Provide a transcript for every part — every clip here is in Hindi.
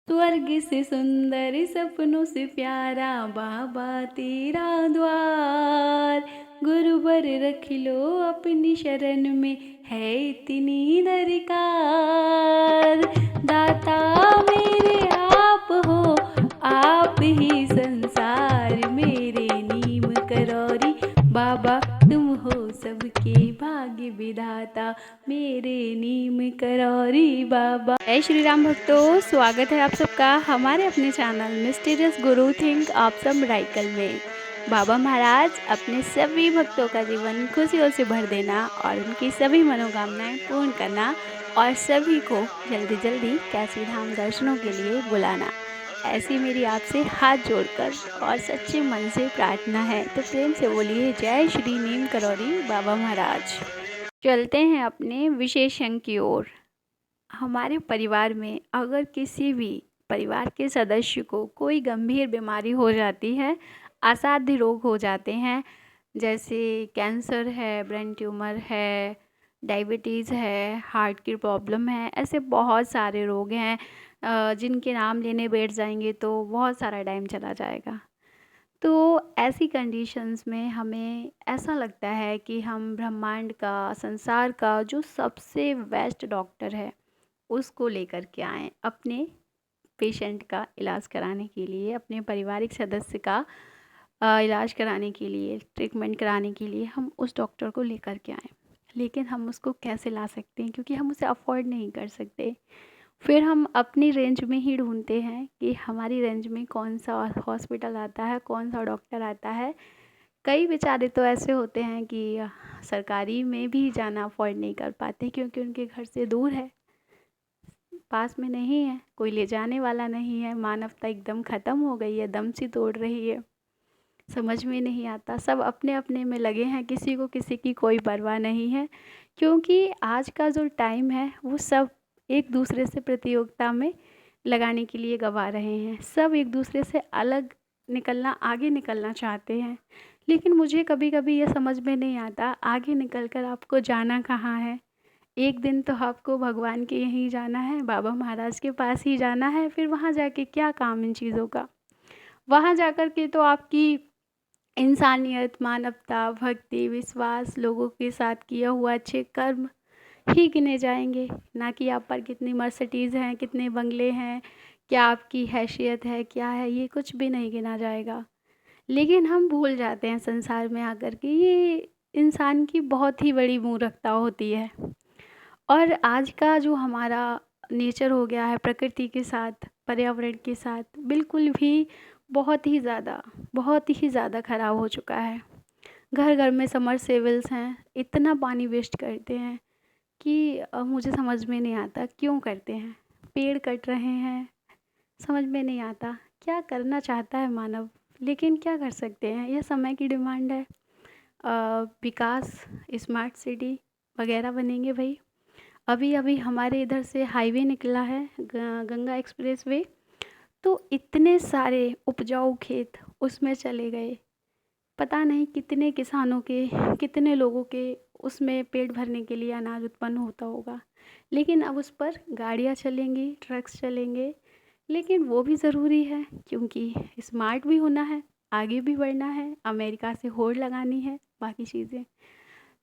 स्वर्ग से सुंदर सपनों से प्यारा बाबा तेरा द्वार। गुरुवर रख लो अपनी शरण में है इतनी दरकार। दाता मेरे आप हो, आप ही संसार मेरे नीम करौरी। बाबा तुम हो सबके भाग्य विधाता मेरे नीम करौरी बाबा। जय श्री राम भक्तों, स्वागत है आप सबका हमारे अपने चैनल मिस्टीरियस गुरु थिंक आप सब राइकल में। बाबा महाराज अपने सभी भक्तों का जीवन खुशियों से भर देना और उनकी सभी मनोकामनाएं पूर्ण करना और सभी को जल्दी जल्दी कैसी धाम दर्शनों के लिए बुलाना, ऐसी मेरी आपसे हाथ जोड़कर और सच्चे मन से प्रार्थना है। तो प्रेम से बोलिए जय श्री नीम करौरी बाबा महाराज। चलते हैं अपने विशेष अंक की ओर। हमारे परिवार में अगर किसी भी परिवार के सदस्य को कोई गंभीर बीमारी हो जाती है, असाध्य रोग हो जाते हैं, जैसे कैंसर है, ब्रेन ट्यूमर है, डायबिटीज़ है, हार्ट की प्रॉब्लम है, ऐसे बहुत सारे रोग हैं जिनके नाम लेने बैठ जाएंगे तो बहुत सारा टाइम चला जाएगा। तो ऐसी कंडीशंस में हमें ऐसा लगता है कि हम ब्रह्मांड का, संसार का जो सबसे बेस्ट डॉक्टर है उसको लेकर के आएँ अपने पेशेंट का इलाज कराने के लिए, अपने पारिवारिक सदस्य का इलाज कराने के लिए, ट्रीटमेंट कराने के लिए हम उस डॉक्टर को लेकर के आएँ। लेकिन हम उसको कैसे ला सकते हैं, क्योंकि हम उसे अफोर्ड नहीं कर सकते। फिर हम अपनी रेंज में ही ढूंढते हैं कि हमारी रेंज में कौन सा हॉस्पिटल आता है, कौन सा डॉक्टर आता है। कई बेचारे तो ऐसे होते हैं कि सरकारी में भी जाना अफोर्ड नहीं कर पाते, क्योंकि उनके घर से दूर है, पास में नहीं है, कोई ले जाने वाला नहीं है। मानवता एकदम ख़त्म हो गई है, दम सी तोड़ रही है। समझ में नहीं आता, सब अपने अपने में लगे हैं, किसी को किसी की कोई परवाह नहीं है। क्योंकि आज का जो टाइम है वो सब एक दूसरे से प्रतियोगिता में लगाने के लिए गवा रहे हैं। सब एक दूसरे से अलग निकलना, आगे निकलना चाहते हैं। लेकिन मुझे कभी कभी ये समझ में नहीं आता, आगे निकल कर आपको जाना कहाँ है। एक दिन तो आपको भगवान के यहीं जाना है, बाबा महाराज के पास ही जाना है। फिर वहाँ जाके क्या काम इन चीज़ों का। वहाँ जाकर के तो आपकी इंसानियत, मानवता, भक्ति, विश्वास, लोगों के साथ किया हुआ अच्छे कर्म ही गिने जाएंगे, ना कि आप पर कितनी मर्सिडीज़ हैं, कितने बंगले हैं, क्या आपकी हैसियत है, क्या है, ये कुछ भी नहीं गिना जाएगा। लेकिन हम भूल जाते हैं संसार में आकर के, ये इंसान की बहुत ही बड़ी मूर्खता होती है। और आज का जो हमारा नेचर हो गया है प्रकृति के साथ, पर्यावरण के साथ, बिल्कुल भी बहुत ही ज़्यादा ख़राब हो चुका है। घर घर में समरसेबल्स हैं, इतना पानी वेस्ट करते हैं कि मुझे समझ में नहीं आता क्यों करते हैं। पेड़ कट रहे हैं, समझ में नहीं आता क्या करना चाहता है मानव, लेकिन क्या कर सकते हैं, यह समय की डिमांड है। विकास, स्मार्ट सिटी वगैरह बनेंगे भाई। अभी अभी हमारे इधर से हाईवे निकला है, गंगा एक्सप्रेस वे, तो इतने सारे उपजाऊ खेत उसमें चले गए। पता नहीं कितने किसानों के, कितने लोगों के उसमें पेट भरने के लिए अनाज उत्पन्न होता होगा। लेकिन अब उस पर गाड़ियाँ चलेंगी, ट्रक्स चलेंगे। लेकिन वो भी ज़रूरी है, क्योंकि स्मार्ट भी होना है, आगे भी बढ़ना है, अमेरिका से होड़ लगानी है, बाकी चीज़ें।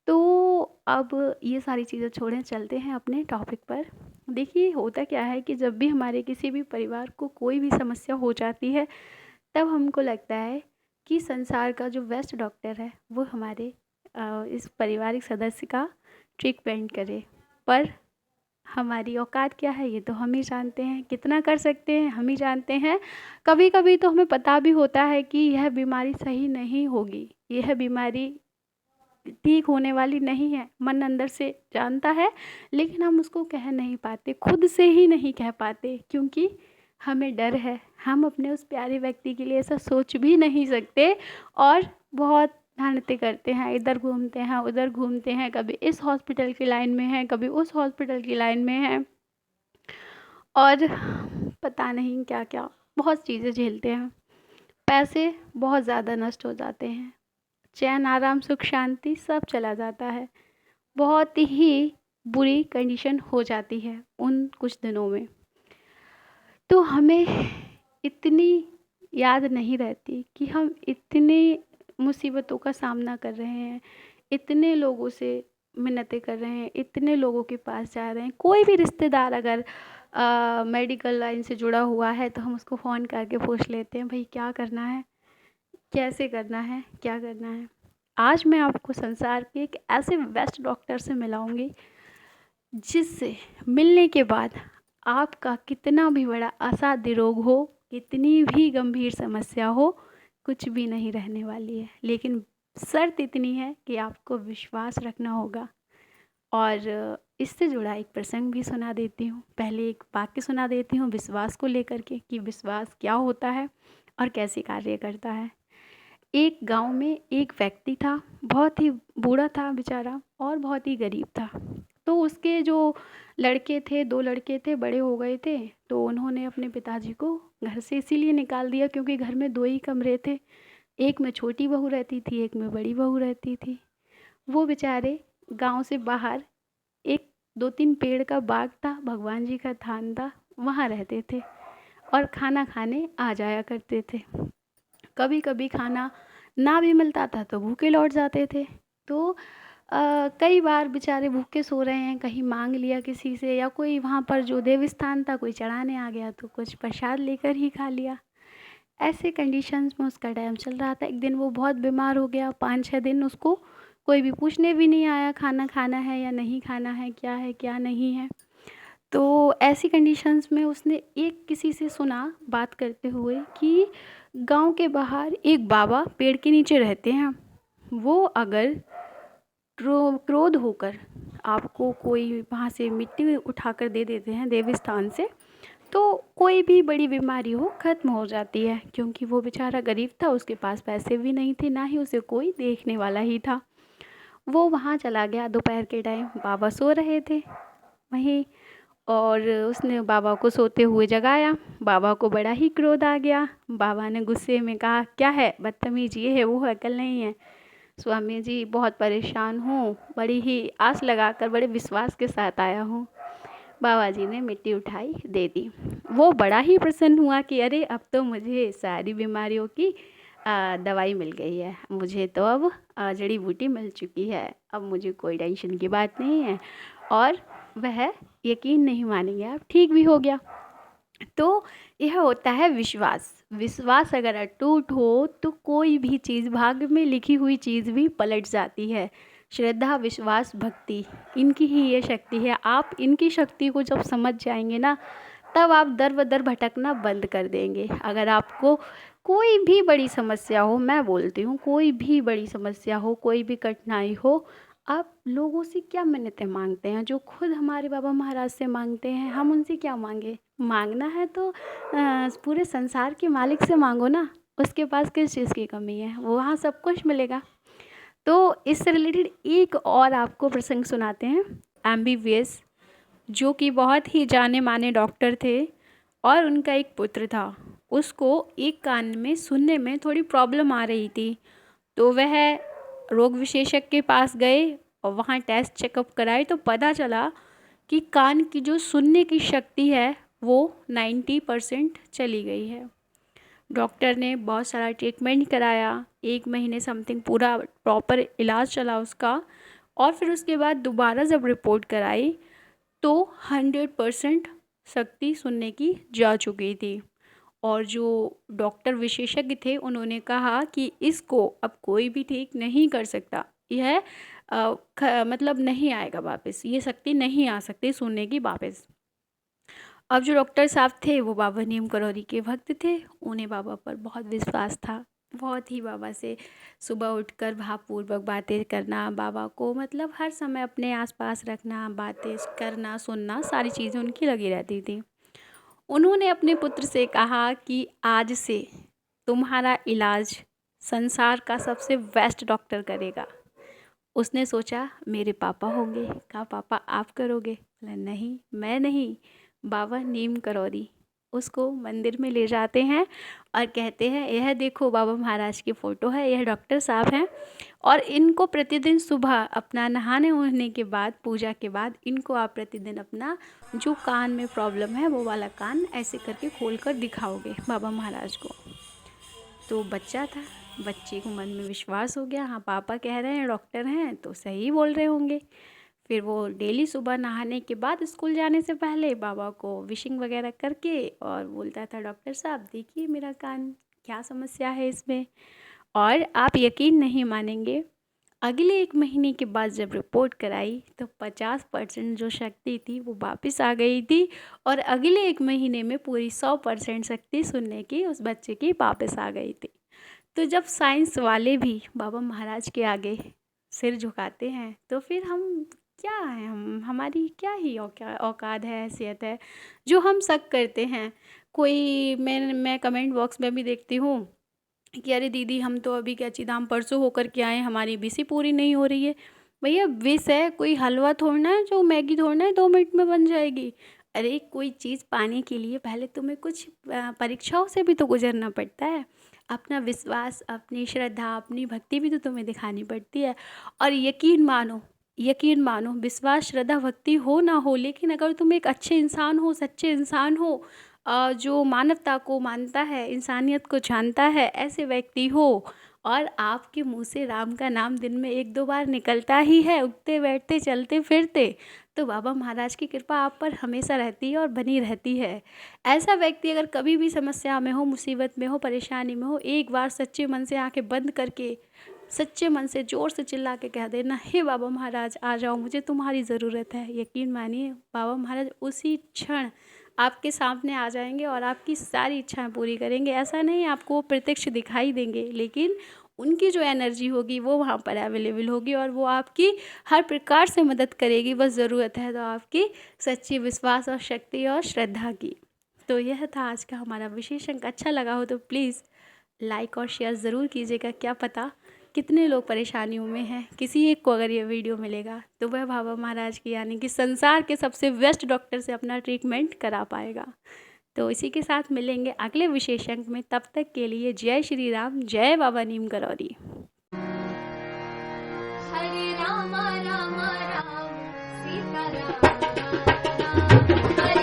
तो अब ये सारी चीज़ें छोड़ें, चलते हैं अपने टॉपिक पर। देखिए होता क्या है कि जब भी हमारे किसी भी परिवार को कोई भी समस्या हो जाती है, तब हमको लगता है कि संसार का जो बेस्ट डॉक्टर है वो हमारे इस पारिवारिक सदस्य का ट्रीटमेंट करे। पर हमारी औकात क्या है ये तो हम ही जानते हैं, कितना कर सकते हैं हम ही जानते हैं। कभी कभी तो हमें पता भी होता है कि यह बीमारी सही नहीं होगी, यह बीमारी ठीक होने वाली नहीं है, मन अंदर से जानता है, लेकिन हम उसको कह नहीं पाते, खुद से ही नहीं कह पाते, क्योंकि हमें डर है। हम अपने उस प्यारे व्यक्ति के लिए ऐसा सोच भी नहीं सकते और बहुत मेहनतें करते हैं, इधर घूमते हैं, उधर घूमते हैं, कभी इस हॉस्पिटल की लाइन में हैं, कभी उस हॉस्पिटल की लाइन में हैं, और पता नहीं क्या क्या बहुत चीज़ें झेलते हैं। पैसे बहुत ज़्यादा नष्ट हो जाते हैं, चैन, आराम, सुख, शांति सब चला जाता है। बहुत ही बुरी कंडीशन हो जाती है उन कुछ दिनों में। तो हमें इतनी याद नहीं रहती कि हम इतनी मुसीबतों का सामना कर रहे हैं, इतने लोगों से मिन्नतें कर रहे हैं, इतने लोगों के पास जा रहे हैं। कोई भी रिश्तेदार अगर मेडिकल लाइन से जुड़ा हुआ है तो हम उसको फ़ोन करके पूछ लेते हैं, भाई क्या करना है, कैसे करना है, क्या करना है। आज मैं आपको संसार के एक ऐसे बेस्ट डॉक्टर से मिलाऊंगी जिससे मिलने के बाद आपका कितना भी बड़ा असाध्य रोग हो, कितनी भी गंभीर समस्या हो, कुछ भी नहीं रहने वाली है। लेकिन शर्त इतनी है कि आपको विश्वास रखना होगा। और इससे जुड़ा एक प्रसंग भी सुना देती हूँ। पहले एक वाक्य सुना देती हूँ विश्वास को लेकर के कि विश्वास क्या होता है और कैसे कार्य करता है। एक गांव में एक व्यक्ति था, बहुत ही बूढ़ा था बेचारा और बहुत ही गरीब था। तो उसके जो लड़के थे, 2 लड़के थे, बड़े हो गए थे। तो उन्होंने अपने पिताजी को घर से इसीलिए निकाल दिया क्योंकि घर में 2 ही कमरे थे। एक में छोटी बहू रहती थी, एक में बड़ी बहू रहती थी। वो बेचारे गांव से बाहर एक 2-3 पेड़ का बाग था, भगवान जी का थान था, वहाँ रहते थे और खाना खाने आ जाया करते थे। कभी कभी खाना ना भी मिलता था तो भूखे लौट जाते थे। तो कई बार बेचारे भूखे सो रहे हैं, कहीं मांग लिया किसी से, या कोई वहाँ पर जो देव स्थान था कोई चढ़ाने आ गया तो कुछ प्रसाद लेकर ही खा लिया। ऐसे कंडीशंस में उसका टाइम चल रहा था। एक दिन वो बहुत बीमार हो गया, 5-6 दिन उसको कोई भी पूछने भी नहीं आया खाना खाना है या नहीं खाना है, क्या नहीं है। तो ऐसी कंडीशंस में उसने एक किसी से सुना बात करते हुए कि गांव के बाहर एक बाबा पेड़ के नीचे रहते हैं। वो अगर क्रोध होकर आपको कोई वहाँ से मिट्टी उठाकर दे देते हैं देव स्थान से, तो कोई भी बड़ी बीमारी हो ख़त्म हो जाती है। क्योंकि वो बेचारा गरीब था, उसके पास पैसे भी नहीं थे, ना ही उसे कोई देखने वाला ही था। वो वहाँ चला गया दोपहर के टाइम, बाबा सो रहे थे वहीं, और उसने बाबा को सोते हुए जगाया। बाबा को बड़ा ही क्रोध आ गया। बाबा ने गुस्से में कहा, क्या है बदतमीज, ये है वो है, अकल नहीं है। स्वामी जी बहुत परेशान हूँ, बड़ी ही आस लगाकर बड़े विश्वास के साथ आया हूँ। बाबा जी ने मिट्टी उठाई दे दी। वो बड़ा ही प्रसन्न हुआ कि अरे अब तो मुझे सारी बीमारियों की दवाई मिल गई है, मुझे तो अब जड़ी बूटी मिल चुकी है, अब मुझे कोई टेंशन की बात नहीं है। और वह यकीन नहीं मानेंगे आप, ठीक भी हो गया। तो यह होता है विश्वास। विश्वास अगर अटूट हो तो कोई भी चीज़, भाग्य में लिखी हुई चीज़ भी पलट जाती है। श्रद्धा, विश्वास, भक्ति, इनकी ही ये शक्ति है। आप इनकी शक्ति को जब समझ जाएंगे ना, तब आप दर बदर भटकना बंद कर देंगे। अगर आपको कोई भी बड़ी समस्या हो, मैं बोलती हूँ कोई भी बड़ी समस्या हो, कोई भी कठिनाई हो, आप लोगों से क्या मन्नतें मांगते हैं? जो खुद हमारे बाबा महाराज से मांगते हैं, हम उनसे क्या मांगे? मांगना है तो पूरे संसार के मालिक से मांगो ना, उसके पास किस चीज़ की कमी है, वो वहाँ सब कुछ मिलेगा। तो इससे रिलेटेड एक और आपको प्रसंग सुनाते हैं। एमबीबीएस, जो कि बहुत ही जाने माने डॉक्टर थे, और उनका एक पुत्र था। उसको एक कान में सुनने में थोड़ी प्रॉब्लम आ रही थी। तो वह रोग विशेषज्ञ के पास गए और वहाँ टेस्ट चेकअप कराए तो पता चला कि कान की जो सुनने की शक्ति है वो 90% चली गई है। डॉक्टर ने बहुत सारा ट्रीटमेंट कराया, 1 महीने समथिंग पूरा प्रॉपर इलाज चला उसका। और फिर उसके बाद दोबारा जब रिपोर्ट कराई तो 100% शक्ति सुनने की जा चुकी थी। और जो डॉक्टर विशेषज्ञ थे उन्होंने कहा कि इसको अब कोई भी ठीक नहीं कर सकता, यह मतलब नहीं आएगा वापस, ये शक्ति नहीं आ सकती सुनने की वापस। अब जो डॉक्टर साहब थे वो बाबा नीम करौरी के भक्त थे, उन्हें बाबा पर बहुत विश्वास था। बहुत ही बाबा से सुबह उठकर भावपूर्वक बातें करना, बाबा को मतलब हर समय अपने आसपास रखना, बातें करना, सुनना, सारी चीज़ें उनकी लगी रहती थी। उन्होंने अपने पुत्र से कहा कि आज से तुम्हारा इलाज संसार का सबसे बेस्ट डॉक्टर करेगा। उसने सोचा मेरे पापा होंगे, कहा पापा आप करोगे? बोला नहीं, मैं नहीं, बाबा नीम करौरी। उसको मंदिर में ले जाते हैं और कहते हैं यह देखो बाबा महाराज की फ़ोटो है, यह डॉक्टर साहब हैं और इनको प्रतिदिन सुबह अपना नहाने वहाने के बाद, पूजा के बाद इनको आप प्रतिदिन अपना जो कान में प्रॉब्लम है वो वाला कान ऐसे करके खोल कर दिखाओगे बाबा महाराज को। तो बच्चा था, बच्चे को मन में विश्वास हो गया, हाँ पापा कह रहे हैं डॉक्टर हैं तो सही बोल रहे होंगे। फिर वो डेली सुबह नहाने के बाद स्कूल जाने से पहले बाबा को विशिंग वगैरह करके और बोलता था डॉक्टर साहब देखिए मेरा कान, क्या समस्या है इसमें। और आप यकीन नहीं मानेंगे, अगले 1 महीने के बाद जब रिपोर्ट कराई तो 50% जो शक्ति थी वो वापस आ गई थी और अगले 1 महीने में पूरी 100% शक्ति सुनने की उस बच्चे की वापस आ गई थी। तो जब साइंस वाले भी बाबा महाराज के आगे सिर झुकाते हैं तो फिर हम क्या हैं, हम हमारी क्या ही औकात है, हैसियत है जो हम शक करते हैं। कोई मैं कमेंट बॉक्स में भी देखती हूँ कि अरे दीदी हम तो अभी कैंची-धाम परसों होकर के आए, हमारी विश ही पूरी नहीं हो रही है। भैया विश है, कोई हलवा थोड़ना है, जो मैगी थोड़ना है 2 मिनट में बन जाएगी। अरे कोई चीज़ पाने के लिए पहले तुम्हें कुछ परीक्षाओं से भी तो गुजरना पड़ता है। अपना विश्वास, अपनी श्रद्धा, अपनी भक्ति भी तो तुम्हें दिखानी पड़ती है। और यकीन मानो विश्वास, श्रद्धा, भक्ति हो ना हो, लेकिन अगर तुम एक अच्छे इंसान हो, सच्चे इंसान हो, जो मानवता को मानता है, इंसानियत को जानता है, ऐसे व्यक्ति हो और आपके मुंह से राम का नाम दिन में 1-2 बार निकलता ही है, उठते बैठते चलते फिरते, तो बाबा महाराज की कृपा आप पर हमेशा रहती है और बनी रहती है। ऐसा व्यक्ति अगर कभी भी समस्या में हो, मुसीबत में हो, परेशानी में हो, एक बार सच्चे मन से आंखें बंद करके, सच्चे मन से ज़ोर से चिल्ला के कह देना, हे बाबा महाराज आ जाओ, मुझे तुम्हारी ज़रूरत है। यकीन मानिए बाबा महाराज उसी क्षण आपके सामने आ जाएंगे और आपकी सारी इच्छाएं पूरी करेंगे। ऐसा नहीं आपको वो प्रत्यक्ष दिखाई देंगे, लेकिन उनकी जो एनर्जी होगी वो वहाँ पर अवेलेबल होगी और वो आपकी हर प्रकार से मदद करेगी। बस ज़रूरत है तो आपकी सच्ची विश्वास और शक्ति और श्रद्धा की। तो यह था आज का हमारा विशेष अंक। अच्छा लगा हो तो प्लीज़ लाइक और शेयर ज़रूर कीजिएगा। क्या पता कितने लोग परेशानियों में हैं, किसी एक को अगर ये वीडियो मिलेगा तो वह बाबा महाराज की यानी कि संसार के सबसे बेस्ट डॉक्टर से अपना ट्रीटमेंट करा पाएगा। तो इसी के साथ मिलेंगे अगले विशेष अंक में। तब तक के लिए जय श्री राम, जय बाबा नीम करौरी। हरे राम राम राम सीता राम राम राम।